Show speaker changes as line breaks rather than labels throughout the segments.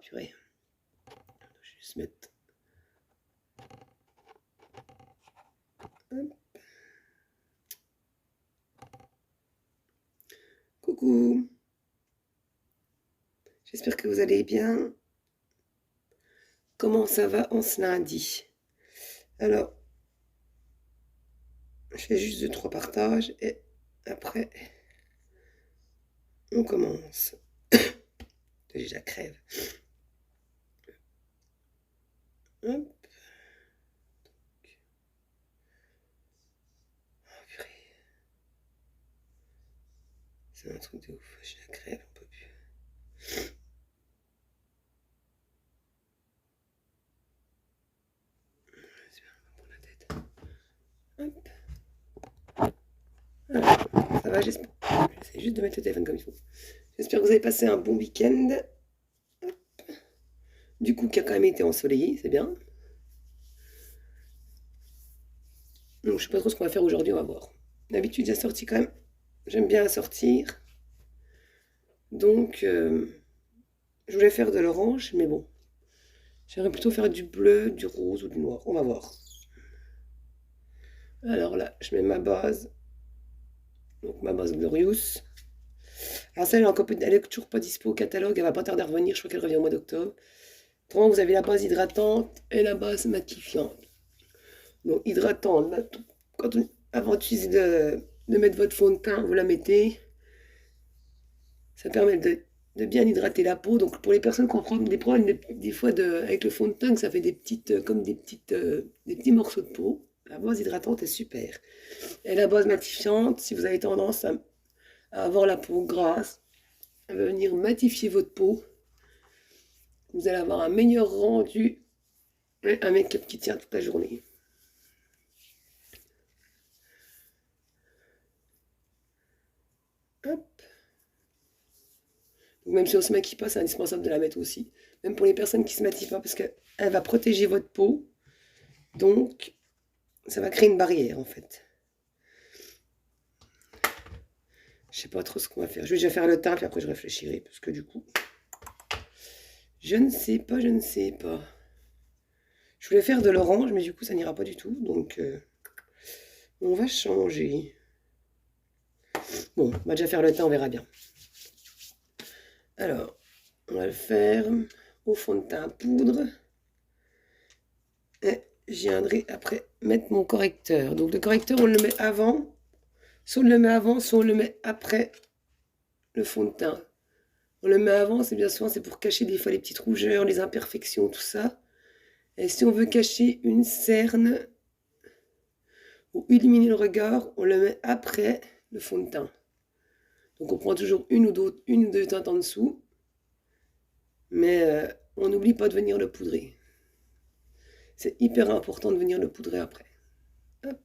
purée. Je vais juste mettre... Hop. Coucou. J'espère que vous allez bien. Comment ça va en ce lundi? Alors, je fais juste 2-3 partages et après, on commence. Déjà crève. Hop. Oh, purée. C'est un truc de ouf. J'ai la crève, on peut plus. Pour la tête. Hop. Alors, ça va, j'espère. J'essaie juste de mettre le téléphone comme il faut. J'espère que vous avez passé un bon week-end. Hop. Du coup, qui a quand même été ensoleillé, c'est bien. Donc, je sais pas trop ce qu'on va faire aujourd'hui, on va voir. D'habitude, j'ai sorti quand même. J'aime bien sortir. Donc, je voulais faire de l'orange, mais bon. J'aimerais plutôt faire du bleu, du rose ou du noir. On va voir. Alors là, je mets ma base. Donc, ma base Glorious. Alors, ça, elle est toujours pas dispo au catalogue. Elle va pas tarder à revenir. Je crois qu'elle revient au mois d'octobre. Autrement, vous avez la base hydratante et la base matifiante. Donc, hydratante, là, avant de mettre votre fond de teint, vous la mettez. Ça permet de bien hydrater la peau. Donc, pour les personnes qui ont des problèmes des fois avec le fond de teint, que ça fait des petits morceaux de peau, la base hydratante est super. Et la base matifiante, si vous avez tendance à avoir la peau grasse, elle va venir matifier votre peau. Vous allez avoir un meilleur rendu et un make-up qui tient toute la journée. Hop. Donc même si on ne se maquille pas, c'est indispensable de la mettre aussi. Même pour les personnes qui ne se maquillent pas, parce qu'elle va protéger votre peau. Donc, ça va créer une barrière, en fait. Je sais pas trop ce qu'on va faire. Je vais déjà faire le teint, puis après je réfléchirai, parce que du coup... Je ne sais pas. Je voulais faire de l'orange, mais du coup, ça n'ira pas du tout. Donc, on va changer. Bon, on va déjà faire le teint, on verra bien. Alors, on va le faire au fond de teint à poudre. Et j'y viendrai après mettre mon correcteur. Donc, le correcteur, on le met avant. Soit on le met avant, soit on le met après le fond de teint. On le met avant, c'est bien souvent, c'est pour cacher des fois les petites rougeurs, les imperfections, tout ça. Et si on veut cacher une cerne ou illuminer le regard, on le met après le fond de teint. Donc on prend toujours une ou deux teintes en dessous, mais on n'oublie pas de venir le poudrer. C'est hyper important de venir le poudrer après. Hop.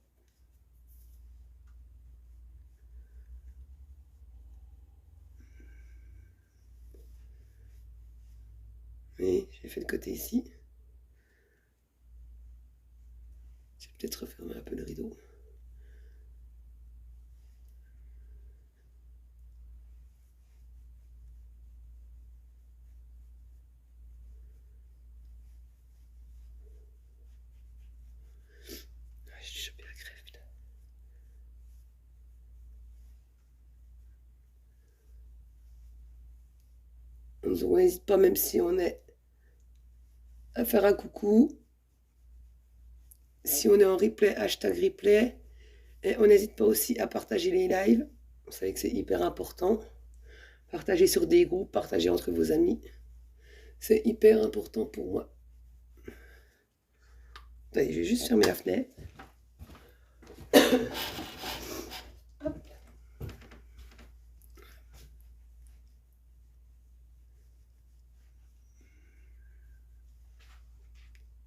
Et j'ai fait le côté ici. Je vais peut-être refermer un peu le rideau. J'ai chopé la crève, putain. Donc on n'hésite pas, même si on est à faire un coucou. Si on est en replay, hashtag replay. Et on n'hésite pas aussi à partager les lives. Vous savez que c'est hyper important. Partager sur des groupes, partager entre vos amis. C'est hyper important pour moi. Attendez, je vais juste fermer la fenêtre. Hop.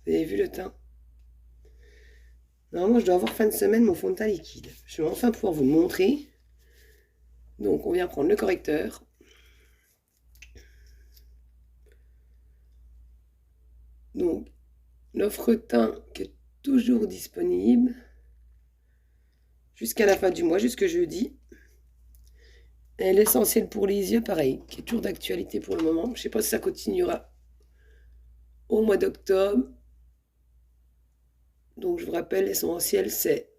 Vous avez vu le teint? Normalement, je dois avoir fin de semaine mon fond de teint liquide. Je vais enfin pouvoir vous le montrer. Donc, on vient prendre le correcteur. Donc, l'offre teint qui est toujours disponible jusqu'à la fin du mois, jusque jeudi. Et l'essentiel pour les yeux, pareil, qui est toujours d'actualité pour le moment. Je ne sais pas si ça continuera au mois d'octobre. Donc je vous rappelle, l'essentiel c'est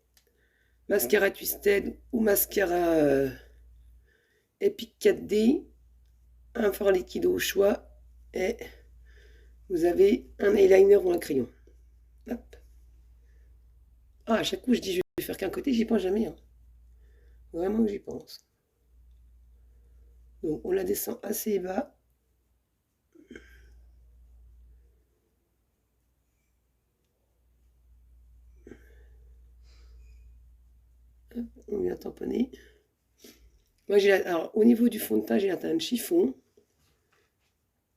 mascara Twisted ou mascara Epic 4D, un fard liquide au choix et vous avez un eyeliner ou un crayon. Hop. Ah, à chaque coup je dis je vais faire qu'un côté, j'y pense jamais. Hein. Vraiment que j'y pense. Donc on la descend assez bas. Hop, on vient tamponner. Moi alors au niveau du fond de teint, j'ai la teinte chiffon.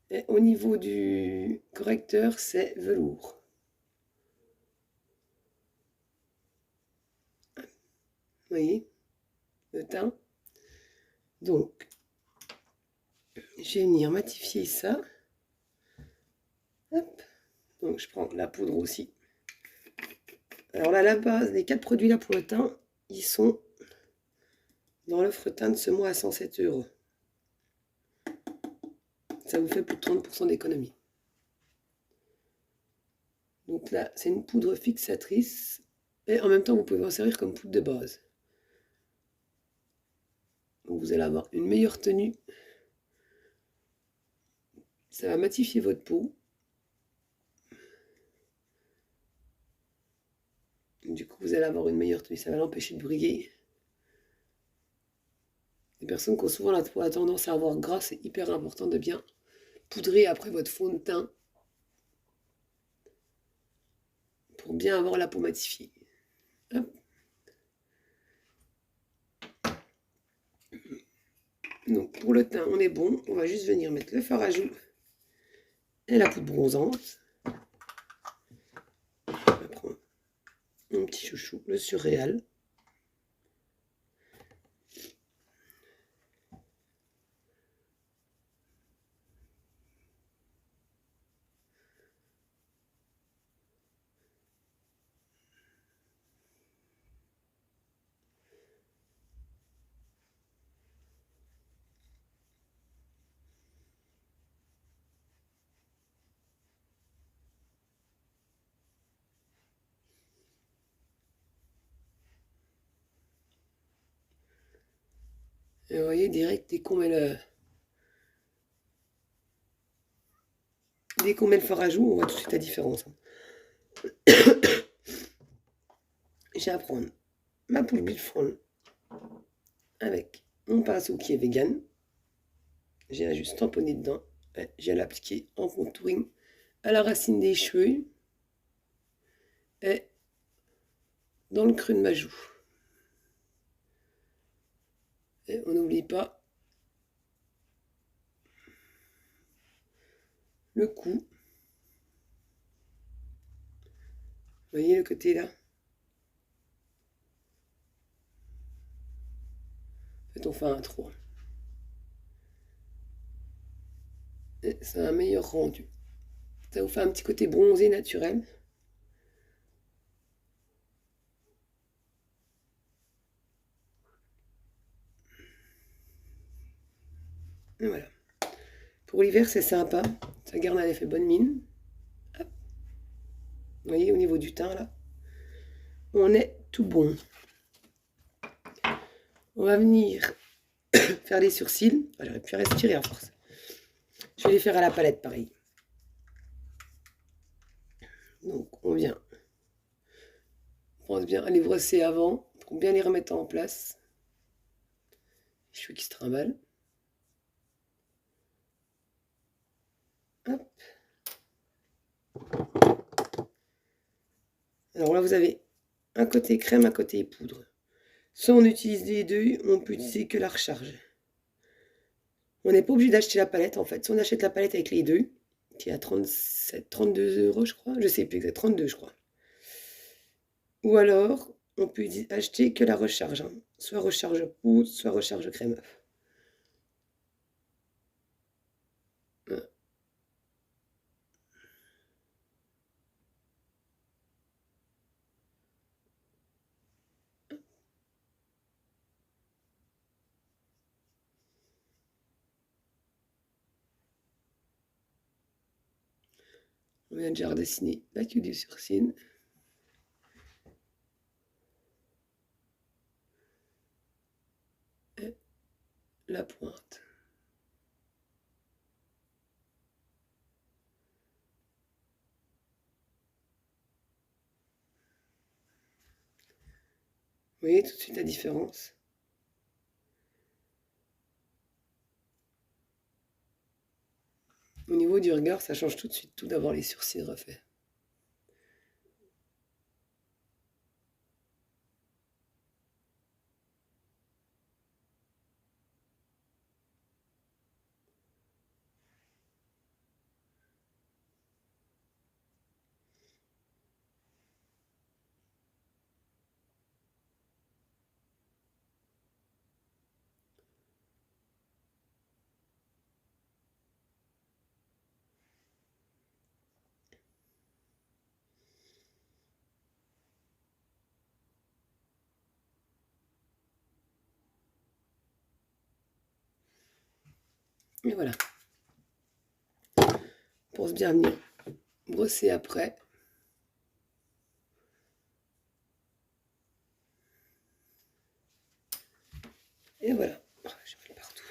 Et au niveau du correcteur, c'est velours. Vous voyez le teint. Donc, je vais venir matifier ça. Hop. Donc, je prends la poudre aussi. Alors là, la base, les 4 produits là pour le teint, ils sont dans l'offre teint de ce mois à 107 €. Ça vous fait plus de 30% d'économie. Donc là, c'est une poudre fixatrice. Et en même temps, vous pouvez en servir comme poudre de base. Donc vous allez avoir une meilleure tenue. Ça va matifier votre peau. Du coup, vous allez avoir une meilleure tenue. Ça va l'empêcher de briller. Les personnes qui ont souvent la tendance à avoir gras, c'est hyper important de bien poudrer après votre fond de teint pour bien avoir la peau matifiée. Hop. Donc pour le teint, on est bon. On va juste venir mettre le fard à joues et la poudre bronzante. On va prendre mon petit chouchou, le Surréal. Et vous voyez, direct, dès qu'on met le fard à joues, on voit tout de suite la différence. J'ai à prendre ma poudre Billefront avec mon pinceau qui est vegan. J'ai à juste tamponner dedans. J'ai à l'appliquer en contouring à la racine des cheveux et dans le creux de ma joue. Et on n'oublie pas le cou. Vous voyez le côté là? En fait, on fait un trou. Et c'est un meilleur rendu. Ça vous fait un petit côté bronzé naturel. Et voilà. Pour l'hiver, c'est sympa. Ça garde un effet bonne mine. Hop. Vous voyez, au niveau du teint, là, on est tout bon. On va venir faire les sourcils. Ah, j'aurais pu respirer à force. Je vais les faire à la palette, pareil. Donc, on vient. On pense bien à les brosser avant pour bien les remettre en place. Les cheveux qui se trimballent. Hop. Alors là, vous avez un côté crème, un côté poudre. Soit on utilise les deux, on peut utiliser que la recharge. On n'est pas obligé d'acheter la palette en fait. Si on achète la palette avec les deux, qui est à 32 € je crois, je sais plus, 32 je crois. Ou alors, on peut acheter que la recharge. Hein. Soit recharge poudre, soit recharge crème. On vient déjà redessiner la queue du sourcil. Et la pointe. Vous voyez tout de suite la différence. Au niveau du regard, ça change tout de suite tout d'avoir les sourcils refaits. Et voilà. Pense bien venir brosser après. Et voilà. Oh, j'ai mal partout.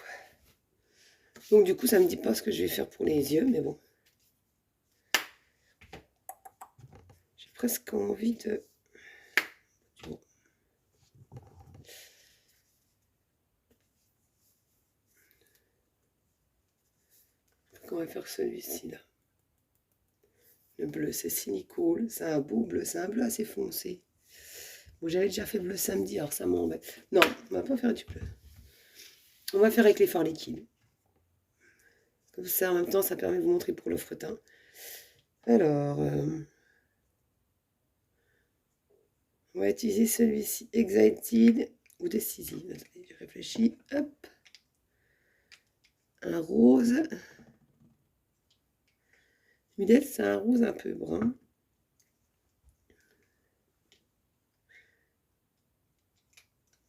Donc du coup, ça me dit pas ce que je vais faire pour les yeux, mais bon. J'ai presque envie de... Bon. On va faire celui-ci là. Le bleu, c'est Cynical. C'est un beau bleu. C'est un bleu assez foncé. Bon, j'avais déjà fait bleu samedi, alors ça m'embête. Non, on va pas faire du bleu. On va faire avec les fards liquides. Comme ça, en même temps, ça permet de vous montrer pour le fretin. Alors, on va utiliser celui-ci, Excited ou Decisive. Attendez, je réfléchis. Hop. Un rose. Midette, c'est un rose un peu brun.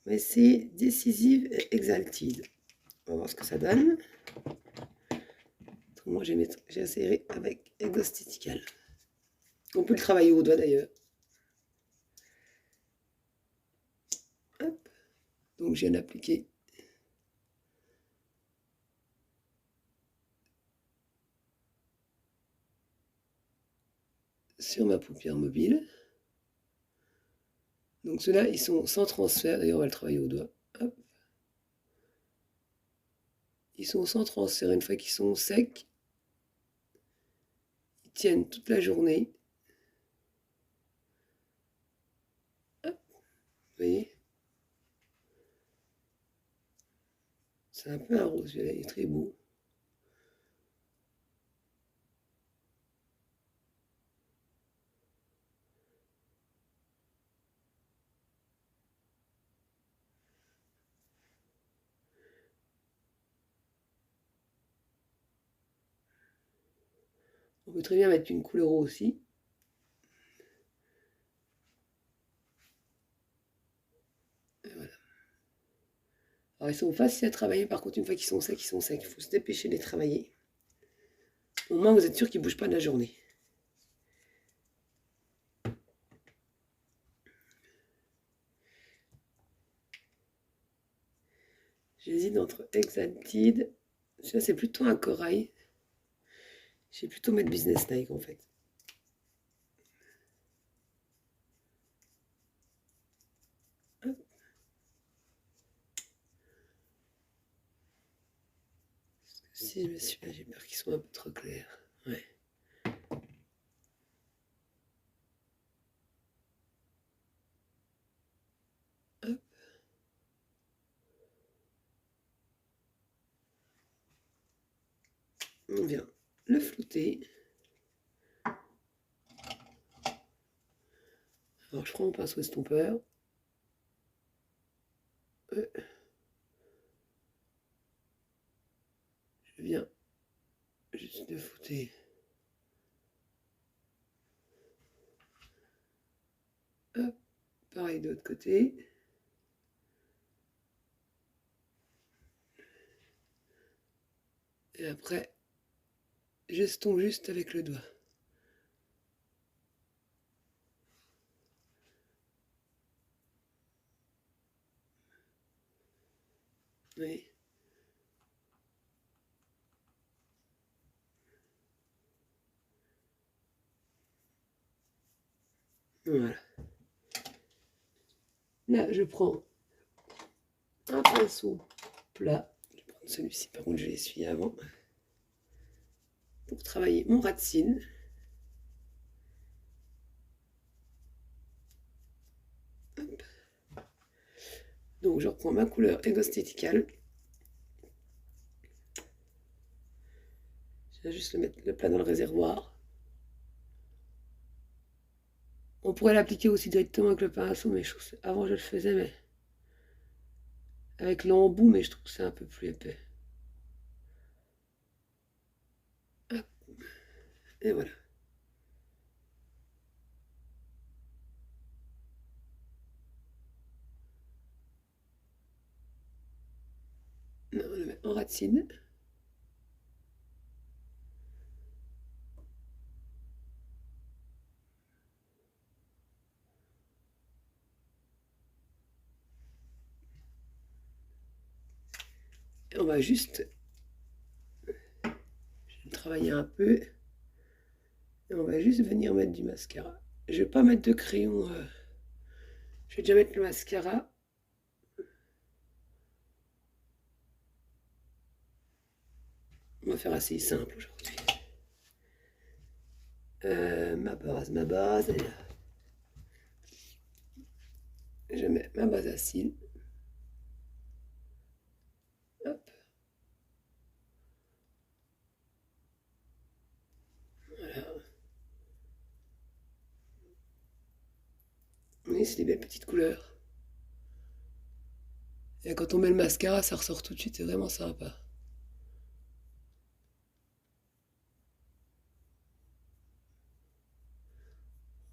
Mais c'est Decisive et Exalted. On va voir ce que ça donne. Moi, j'ai essayé avec Exostitical. On peut le travailler au doigt d'ailleurs. Hop. Donc, je viens d'appliquer sur ma paupière mobile. Donc ceux-là, ils sont sans transfert. D'ailleurs, on va le travailler au doigt. Hop. Ils sont sans transfert. Une fois qu'ils sont secs, ils tiennent toute la journée. Hop. Vous voyez? C'est un peu un rose, celui-là, il est très beau. On peut très bien mettre une couleur aussi. Et voilà. Alors, ils sont faciles à travailler. Par contre, une fois qu'ils sont secs, ils sont secs. Il faut se dépêcher de les travailler. Au moins, vous êtes sûr qu'ils ne bougent pas de la journée. J'hésite entre Exalted. Ça, c'est plutôt un corail. Je vais plutôt mettre Business Nike en fait. Hop. Si je mets celui-là, j'ai peur qu'ils soient un peu trop clairs. Ouais. Hop. On vient le flouter. Alors je prends mon pinceau estompeur. Je viens juste de flouter. Hop. Pareil de l'autre côté. Et après, j'estompe juste avec le doigt. Oui. Voilà. Là, je prends un pinceau plat. Je vais prendre celui-ci, par contre, je l'ai essuyé avant. Pour travailler mon ras de cils. Hop. Donc, je reprends ma couleur Egostéticale. Je vais juste mettre le plat dans le réservoir. On pourrait l'appliquer aussi directement avec le pinceau, mais avant je le faisais, mais avec l'embout, mais je trouve que c'est un peu plus épais. Hop. Et voilà. On le met en racine. Et on va juste travailler un peu. Et on va juste venir mettre du mascara. Je vais pas mettre de crayon. Je vais déjà mettre le mascara. On va faire assez simple aujourd'hui. Ma base est là. Je mets ma base à cils. Hop. Voilà. Oui, c'est des belles petites couleurs. Et quand on met le mascara, ça ressort tout de suite, c'est vraiment sympa.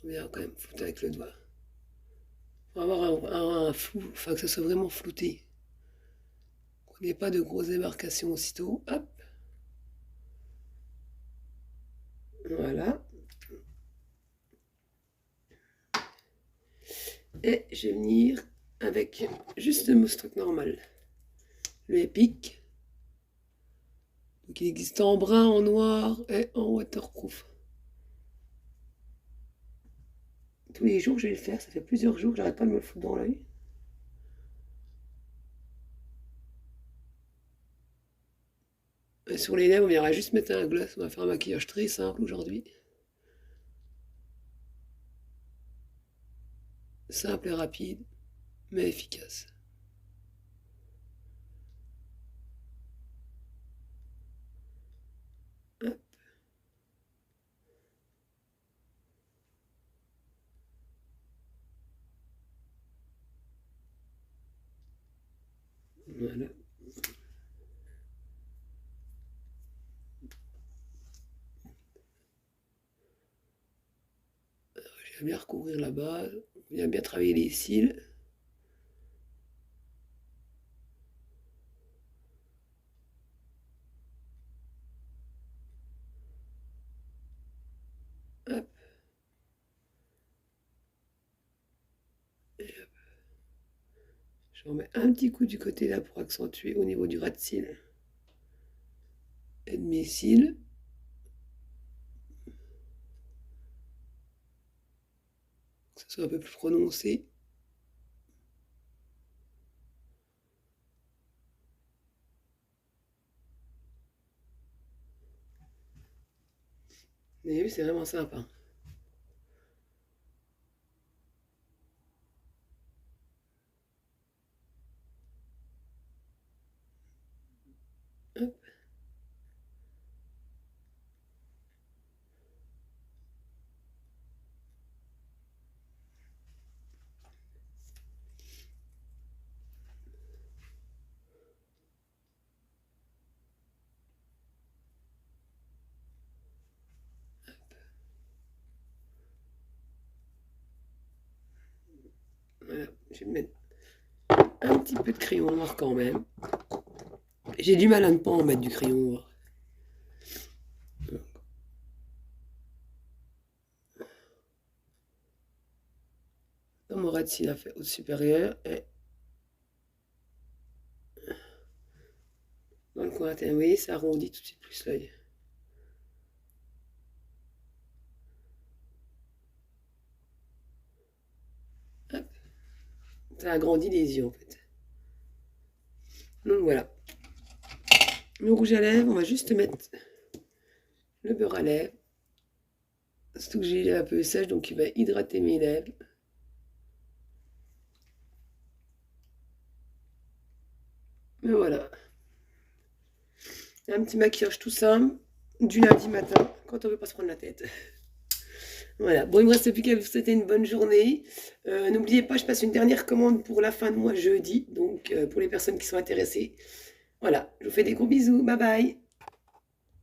On vient quand même flouter avec le doigt. Pour avoir un flou, enfin que ça soit vraiment flouté. Qu'on n'ait pas de grosses démarcations aussitôt. Hop. Voilà. Et je vais venir avec juste le moustoc normal. Le Epic. Donc il existe en brun, en noir et en waterproof. Tous les jours je vais le faire, ça fait plusieurs jours que j'arrête pas de me le foutre dans l'œil. Et sur les lèvres, on viendra juste mettre un gloss. On va faire un maquillage très simple aujourd'hui. Simple et rapide, mais efficace. Hop. Voilà. Je vais bien recouvrir la base. On vient bien travailler les cils. Hop. Et hop. Je remets un petit coup du côté là pour accentuer au niveau du ras de cils et de mes cils. Que ce soit un peu plus prononcé. Vous avez vu, c'est vraiment sympa. Hop. Voilà. Je vais mettre un petit peu de crayon noir quand même. J'ai du mal à ne pas en mettre du crayon noir. Dans mon ras de cils à faire au supérieur et encore à terre. Vous voyez, ça arrondit tout de suite plus l'œil. Hop. Ça agrandit les yeux en fait. Donc voilà. Le rouge à lèvres, on va juste mettre le beurre à lèvres. Surtout que j'ai les lèvres un peu sèches, donc il va hydrater mes lèvres. Et voilà. Un petit maquillage tout simple du lundi matin, quand on veut pas se prendre la tête. Voilà. Bon, il me reste plus qu'à vous souhaiter une bonne journée. N'oubliez pas, je passe une dernière commande pour la fin de mois jeudi. Donc, pour les personnes qui sont intéressées. Voilà. Je vous fais des gros bisous. Bye bye.